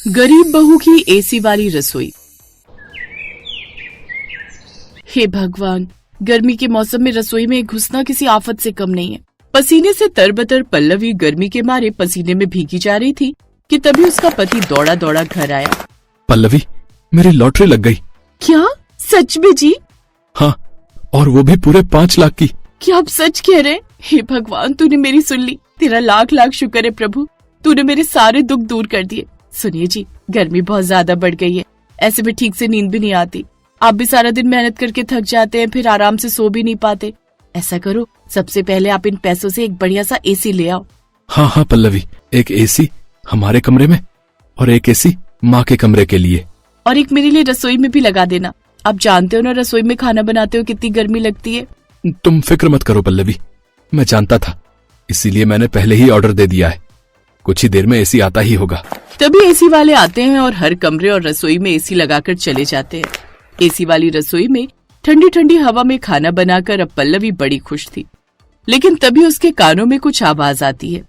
गरीब बहू की एसी वाली रसोई। हे भगवान, गर्मी के मौसम में रसोई में घुसना किसी आफत से कम नहीं है। पसीने से तरबतर पल्लवी गर्मी के मारे पसीने में भीगी जा रही थी कि तभी उसका पति दौड़ा दौड़ा घर आया। पल्लवी, मेरी लॉटरी लग गई। क्या? सच में जी? हाँ, और वो भी पूरे 5 लाख की। क्या आप सच कह रहे? हे भगवान, तूने मेरी सुन ली। तेरा लाख लाख शुक्र है प्रभु, तूने मेरे सारे दुख दूर कर दिए। सुनिए जी, गर्मी बहुत ज्यादा बढ़ गई है, ऐसे में ठीक से नींद भी नहीं आती। आप भी सारा दिन मेहनत करके थक जाते हैं, फिर आराम से सो भी नहीं पाते। ऐसा करो, सबसे पहले आप इन पैसों से एक बढ़िया सा एसी ले आओ। हाँ हाँ पल्लवी, एक एसी हमारे कमरे में और एक एसी माँ के कमरे के लिए, और एक मेरे लिए रसोई में भी लगा देना। आप जानते हो ना, रसोई में खाना बनाते हो कितनी गर्मी लगती है। तुम फिक्र मत करो पल्लवी, मैं जानता था, इसीलिए मैंने पहले ही ऑर्डर दे दिया है। कुछ ही देर में एसी आता ही होगा। तभी एसी वाले आते हैं और हर कमरे और रसोई में एसी लगाकर चले जाते हैं। एसी वाली रसोई में ठंडी ठंडी हवा में खाना बनाकर अब पल्लवी बड़ी खुश थी। लेकिन तभी उसके कानों में कुछ आवाज आती है।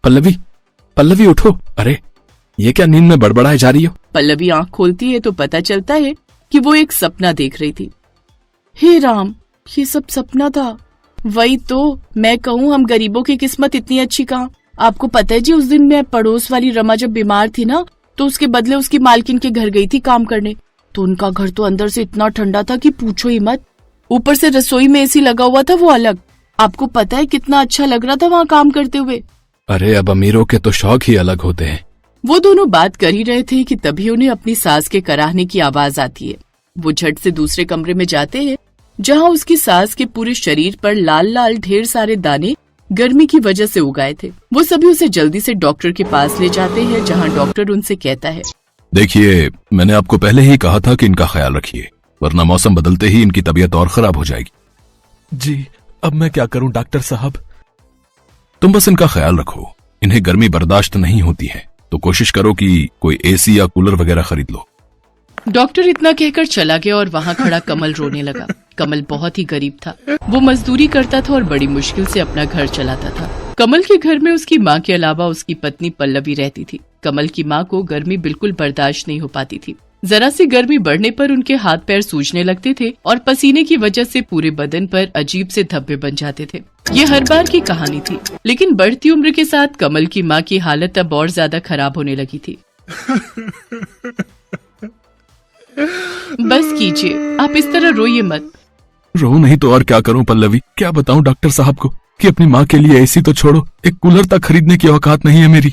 पल्लवी, पल्लवी उठो। अरे ये क्या, नींद में बड़बड़ाए जा रही हो? पल्लवी आंख खोलती है तो पता चलता है कि वो एक सपना देख रही थी। हे राम, ये सब सपना था। वही तो मैं कहूँ, हम गरीबों की किस्मत इतनी अच्छी कहाँ। आपको पता है जी, उस दिन मैं पड़ोस वाली रमा जब बीमार थी ना, तो उसके बदले उसकी मालकिन के घर गई थी काम करने। तो उनका घर तो अंदर से इतना ठंडा था कि पूछो ही मत। ऊपर से रसोई में एसी लगा हुआ था, वो अलग। आपको पता है कितना अच्छा लग रहा था वहाँ काम करते हुए। अरे अब अमीरों के तो शौक ही अलग होते हैं। वो दोनों बात कर ही रहे थे कि तभी उन्हें अपनी सास के कराहने की आवाज आती है। वो झट से दूसरे कमरे में जाते हैं, जहाँ उसकी सास के पूरे शरीर पर लाल लाल ढेर सारे दाने गर्मी की वजह से उगाए थे। वो सभी उसे जल्दी से डॉक्टर के पास ले जाते हैं, जहाँ डॉक्टर उनसे कहता है, देखिए, मैंने आपको पहले ही कहा था कि इनका ख्याल रखिए, वरना मौसम बदलते ही इनकी तबीयत और खराब हो जाएगी। जी, अब मैं क्या करूं डॉक्टर साहब? तुम बस इनका ख्याल रखो। इन्हें गर्मी बर्दाश्त नहीं होती है, तो कोशिश करो कि कोई एसी या कूलर वगैरह खरीद लो। डॉक्टर इतना कहकर चला गया और वहाँ खड़ा कमल रोने लगा। कमल बहुत ही गरीब था। वो मजदूरी करता था और बड़ी मुश्किल से अपना घर चलाता था। कमल के घर में उसकी माँ के अलावा उसकी पत्नी पल्लवी रहती थी। कमल की माँ को गर्मी बिल्कुल बर्दाश्त नहीं हो पाती थी। जरा सी गर्मी बढ़ने पर उनके हाथ पैर सूजने लगते थे और पसीने की वजह से पूरे बदन पर अजीब से धब्बे बन जाते थे। ये हर बार की कहानी थी, लेकिन बढ़ती उम्र के साथ कमल की माँ की हालत अब और ज्यादा खराब होने लगी थी। बस कीजिए, आप इस तरह रोइए मत। रो नहीं तो और क्या करूं पल्लवी? क्या बताऊं डॉक्टर साहब को कि अपनी माँ के लिए एसी तो छोड़ो, एक कूलर तक खरीदने की औकात नहीं है मेरी।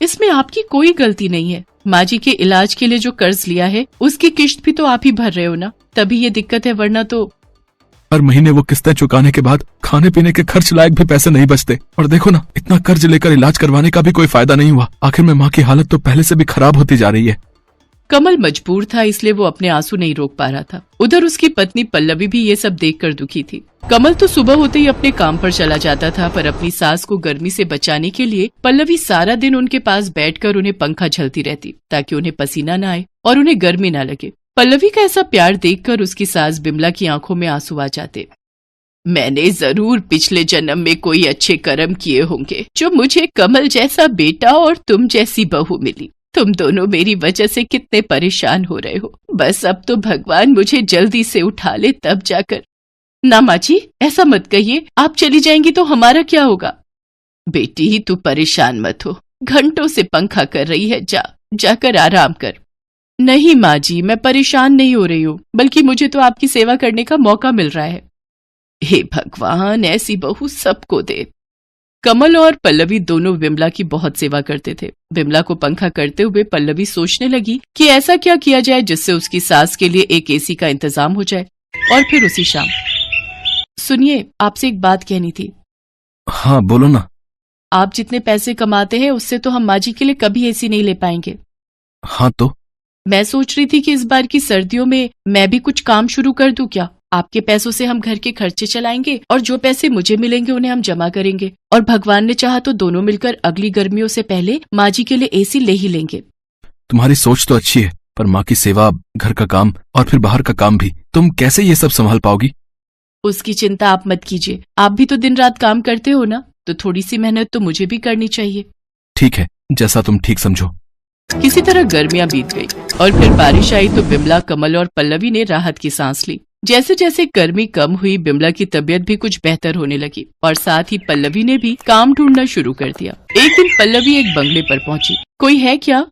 इसमें आपकी कोई गलती नहीं है। माँ जी के इलाज के लिए जो कर्ज लिया है, उसकी किश्त भी तो आप ही भर रहे हो ना, तभी ये दिक्कत है, वरना तो हर महीने वो किस्तें चुकाने के बाद खाने पीने के खर्च लायक भी पैसे नहीं बचते। और देखो ना, इतना कर्ज लेकर इलाज करवाने का भी कोई फायदा नहीं हुआ। आखिर में माँ की हालत तो पहले से भी खराब होती जा रही है। कमल मजबूर था, इसलिए वो अपने आंसू नहीं रोक पा रहा था। उधर उसकी पत्नी पल्लवी भी ये सब देखकर दुखी थी। कमल तो सुबह होते ही अपने काम पर चला जाता था, पर अपनी सास को गर्मी से बचाने के लिए पल्लवी सारा दिन उनके पास बैठकर उन्हें पंखा झलती रहती, ताकि उन्हें पसीना न आए और उन्हें गर्मी न लगे। पल्लवी का ऐसा प्यार देखकर उसकी सास बिमला की आंखों में आंसू आ जाते। मैंने जरूर पिछले जन्म में कोई अच्छे कर्म किए होंगे, जो मुझे कमल जैसा बेटा और तुम जैसी बहू मिली। तुम दोनों मेरी वजह से कितने परेशान हो रहे हो। बस अब तो भगवान मुझे जल्दी से उठा ले, तब जाकर। ना माँ जी, ऐसा मत कहिए, आप चली जाएंगी तो हमारा क्या होगा? बेटी, तू परेशान मत हो, घंटों से पंखा कर रही है, जाकर आराम कर। नहीं माँ जी, मैं परेशान नहीं हो रही हूँ, बल्कि मुझे तो आपकी सेवा करने का मौका मिल रहा है। हे भगवान, ऐसी बहू सबको दे। कमल और पल्लवी दोनों विमला की बहुत सेवा करते थे। विमला को पंखा करते हुए पल्लवी सोचने लगी कि ऐसा क्या किया जाए जिससे उसकी सास के लिए एक एसी का इंतजाम हो जाए। और फिर उसी शाम, सुनिए, आपसे एक बात कहनी थी। हाँ बोलो ना। आप जितने पैसे कमाते हैं, उससे तो हम माँ जी के लिए कभी एसी नहीं ले पाएंगे। हाँ तो? मैं सोच रही थी कि इस बार की सर्दियों में मैं भी कुछ काम शुरू कर दूं क्या? आपके पैसों से हम घर के खर्चे चलाएंगे और जो पैसे मुझे मिलेंगे उन्हें हम जमा करेंगे, और भगवान ने चाहा तो दोनों मिलकर अगली गर्मियों से पहले माँ जी के लिए एसी ले ही लेंगे। तुम्हारी सोच तो अच्छी है, पर माँ की सेवा, घर का काम और फिर बाहर का काम भी, तुम कैसे ये सब संभाल पाओगी? उसकी चिंता आप मत कीजिए। आप भी तो दिन रात काम करते हो ना, तो थोड़ी सी मेहनत तो मुझे भी करनी चाहिए। ठीक है, जैसा तुम ठीक समझो। किसी तरह गर्मियां बीत गई और फिर बारिश आई तो बिमला, कमल और पल्लवी ने राहत की सांस ली। जैसे जैसे गर्मी कम हुई, बिमला की तबीयत भी कुछ बेहतर होने लगी और साथ ही पल्लवी ने भी काम ढूंढना शुरू कर दिया। एक दिन पल्लवी एक बंगले पर पहुंची। कोई है क्या?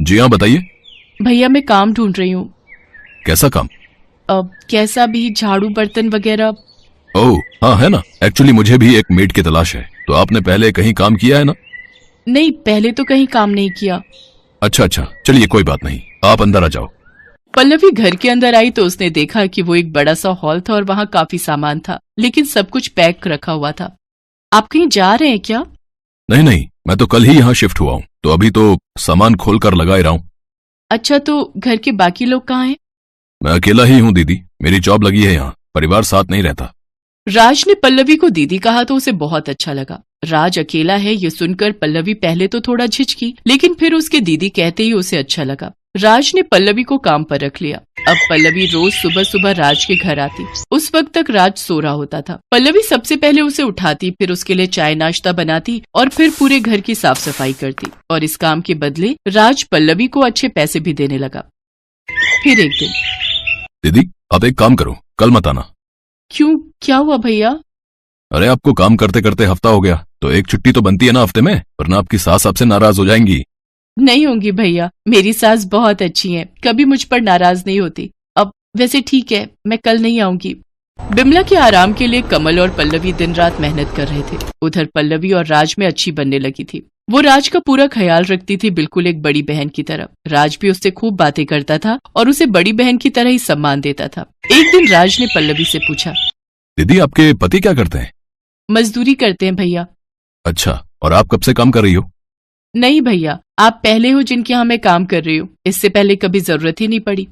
जी हाँ, बताइए। भैया, मैं काम ढूंढ रही हूँ। कैसा काम? अब कैसा भी, झाड़ू बर्तन वगैरह। ओह हाँ, है ना। एक्चुअली मुझे भी एक मेड की तलाश है। तो आपने पहले कहीं काम किया है ना? नहीं, पहले तो कहीं काम नहीं किया। अच्छा अच्छा, चलिए कोई बात नहीं, आप अंदर आ जाओ। पल्लवी घर के अंदर आई तो उसने देखा कि वो एक बड़ा सा हॉल था और वहाँ काफी सामान था, लेकिन सब कुछ पैक रखा हुआ था। आप कहीं जा रहे हैं क्या? नहीं नहीं, मैं तो कल ही यहाँ शिफ्ट हुआ हूँ, तो अभी तो सामान खोल कर लगा ही रहा हूँ। अच्छा, तो घर के बाकी लोग कहाँ हैं? मैं अकेला ही हूँ दीदी, मेरी जॉब लगी है यहाँ, परिवार साथ नहीं रहता। राज ने पल्लवी को दीदी कहा तो उसे बहुत अच्छा लगा। राज अकेला है ये सुनकर पल्लवी पहले तो थोड़ा झिझकी, लेकिन फिर उसके दीदी कहते ही उसे अच्छा लगा। राज ने पल्लवी को काम पर रख लिया। अब पल्लवी रोज सुबह सुबह राज के घर आती। उस वक्त तक राज सो रहा होता था। पल्लवी सबसे पहले उसे उठाती, फिर उसके लिए चाय नाश्ता बनाती और फिर पूरे घर की साफ सफाई करती। और इस काम के बदले राज पल्लवी को अच्छे पैसे भी देने लगा। फिर एक दिन, दीदी आप एक काम करो, कल मत आना। क्यों, क्या हुआ भैया? अरे आपको काम करते करते हफ्ता हो गया, तो एक छुट्टी तो बनती है ना हफ्ते में, वरना आपकी सास आपसे नाराज हो जाएंगी। नहीं होंगी भैया, मेरी सास बहुत अच्छी है, कभी मुझ पर नाराज नहीं होती। अब वैसे ठीक है, मैं कल नहीं आऊंगी। बिमला के आराम के लिए कमल और पल्लवी दिन रात मेहनत कर रहे थे। उधर पल्लवी और राज में अच्छी बनने लगी थी। वो राज का पूरा ख्याल रखती थी, बिल्कुल एक बड़ी बहन की तरह। राज भी उससे खूब बातें करता था और उसे बड़ी बहन की तरह ही सम्मान देता था। एक दिन राज ने पल्लवी से पूछा, दीदी आपके पति क्या करते हैं? मजदूरी करते हैं भैया। अच्छा, और आप कब से काम कर रही हो? नहीं भैया, आप पहले हो जिनके यहाँ मैं काम कर रही हूँ, इससे पहले कभी जरूरत ही नहीं पड़ी।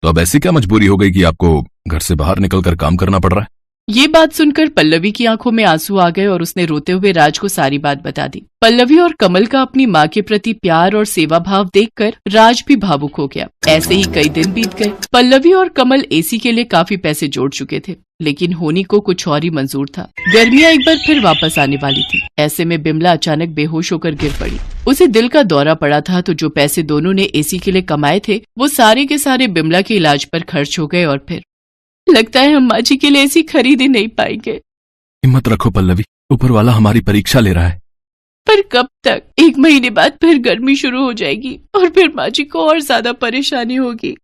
तो अब ऐसी क्या मजबूरी हो गई कि आपको घर से बाहर निकलकर काम करना पड़ रहा है? ये बात सुनकर पल्लवी की आंखों में आंसू आ गए और उसने रोते हुए राज को सारी बात बता दी। पल्लवी और कमल का अपनी माँ के प्रति प्यार और सेवा भाव देखकर राज भी भावुक हो गया। ऐसे ही कई दिन बीत गए। पल्लवी और कमल एसी के लिए काफी पैसे जोड़ चुके थे, लेकिन होनी को कुछ और ही मंजूर था। गर्मियां एक बार फिर वापस आने वाली थी। ऐसे में बिमला अचानक बेहोश होकर गिर पड़ी। उसे दिल का दौरा पड़ा था, तो जो पैसे दोनों ने एसी के लिए कमाए थे वो सारे के सारे बिमला के इलाज पर खर्च हो गए। और फिर लगता है हम माँ जी के लिए एसी खरीद ही नहीं पाएंगे। हिम्मत रखो पल्लवी, ऊपर वाला हमारी परीक्षा ले रहा है। पर कब तक? 1 महीने बाद फिर गर्मी शुरू हो जाएगी और फिर माँ जी को और ज्यादा परेशानी होगी।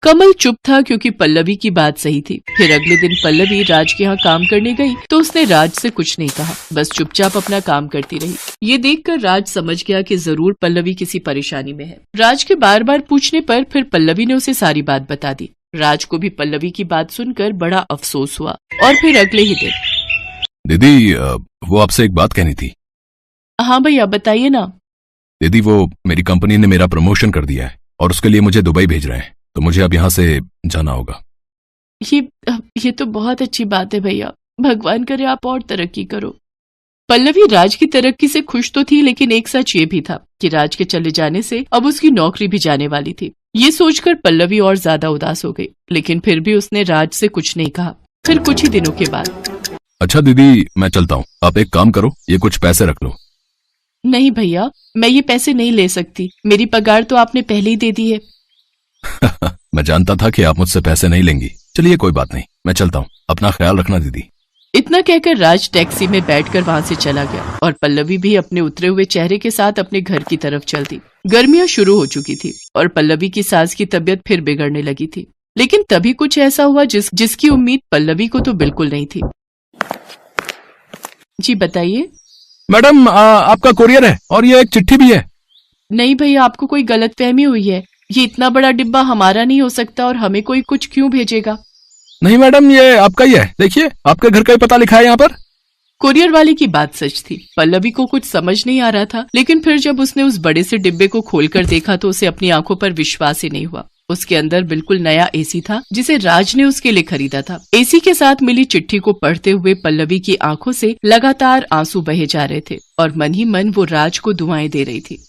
कमल चुप था क्योंकि पल्लवी की बात सही थी। फिर अगले दिन पल्लवी राज के यहाँ काम करने गई तो उसने राज से कुछ नहीं कहा, बस चुपचाप अपना काम करती रही। ये देखकर राज समझ गया कि जरूर पल्लवी किसी परेशानी में है। राज के बार बार पूछने पर फिर पल्लवी ने उसे सारी बात बता दी। राज को भी पल्लवी की बात सुनकर बड़ा अफसोस हुआ। और फिर अगले ही दिन, दीदी वो आपसे एक बात कहनी थी। हाँ भैया, बताइए ना। दीदी वो मेरी कंपनी ने मेरा प्रमोशन कर दिया है और उसके लिए मुझे दुबई भेज रहे हैं, तो मुझे अब यहाँ से जाना होगा। ये तो बहुत अच्छी बात है भैया, भगवान करे आप और तरक्की करो। पल्लवी राज की तरक्की से खुश तो थी, लेकिन एक सच ये भी था कि राज के चले जाने से अब उसकी नौकरी भी जाने वाली थी। ये सोचकर पल्लवी और ज्यादा उदास हो गई, लेकिन फिर भी उसने राज से कुछ नहीं कहा। फिर कुछ ही दिनों के बाद, अच्छा दीदी मैं चलता हूँ, आप एक काम करो, ये कुछ पैसे रख लो। नहीं भैया, मैं ये पैसे नहीं ले सकती, मेरी पगार तो आपने पहले ही दे दी है। मैं जानता था कि आप मुझसे पैसे नहीं लेंगी। चलिए कोई बात नहीं, मैं चलता हूँ, अपना ख्याल रखना दीदी। इतना कहकर राज टैक्सी में बैठकर वहां से चला गया और पल्लवी भी अपने उतरे हुए चेहरे के साथ अपने घर की तरफ चल दी। गर्मियां शुरू हो चुकी थी और पल्लवी की सास की तबीयत फिर बिगड़ने लगी थी। लेकिन तभी कुछ ऐसा हुआ जिसकी उम्मीद पल्लवी को तो बिल्कुल नहीं थी। जी बताइए। मैडम आपका कोरियर है और ये एक चिट्ठी भी है। नहीं भैया, आपको कोई गलतफहमी हुई है। ये इतना बड़ा डिब्बा हमारा नहीं हो सकता और हमें कोई कुछ क्यों भेजेगा? नहीं मैडम, ये आपका ही है, देखिए आपके घर का ही पता लिखा है यहाँ पर। कुरियर वाले की बात सच थी। पल्लवी को कुछ समझ नहीं आ रहा था, लेकिन फिर जब उसने उस बड़े से डिब्बे को खोलकर देखा तो उसे अपनी आंखों पर विश्वास ही नहीं हुआ। उसके अंदर बिल्कुल नया एसी था जिसे राज ने उसके लिए खरीदा था। एसी के साथ मिली चिट्ठी को पढ़ते हुए पल्लवी की आंखों से लगातार आंसू बहे जा रहे थे और मन ही मन वो राज को दुआएं दे रही थी।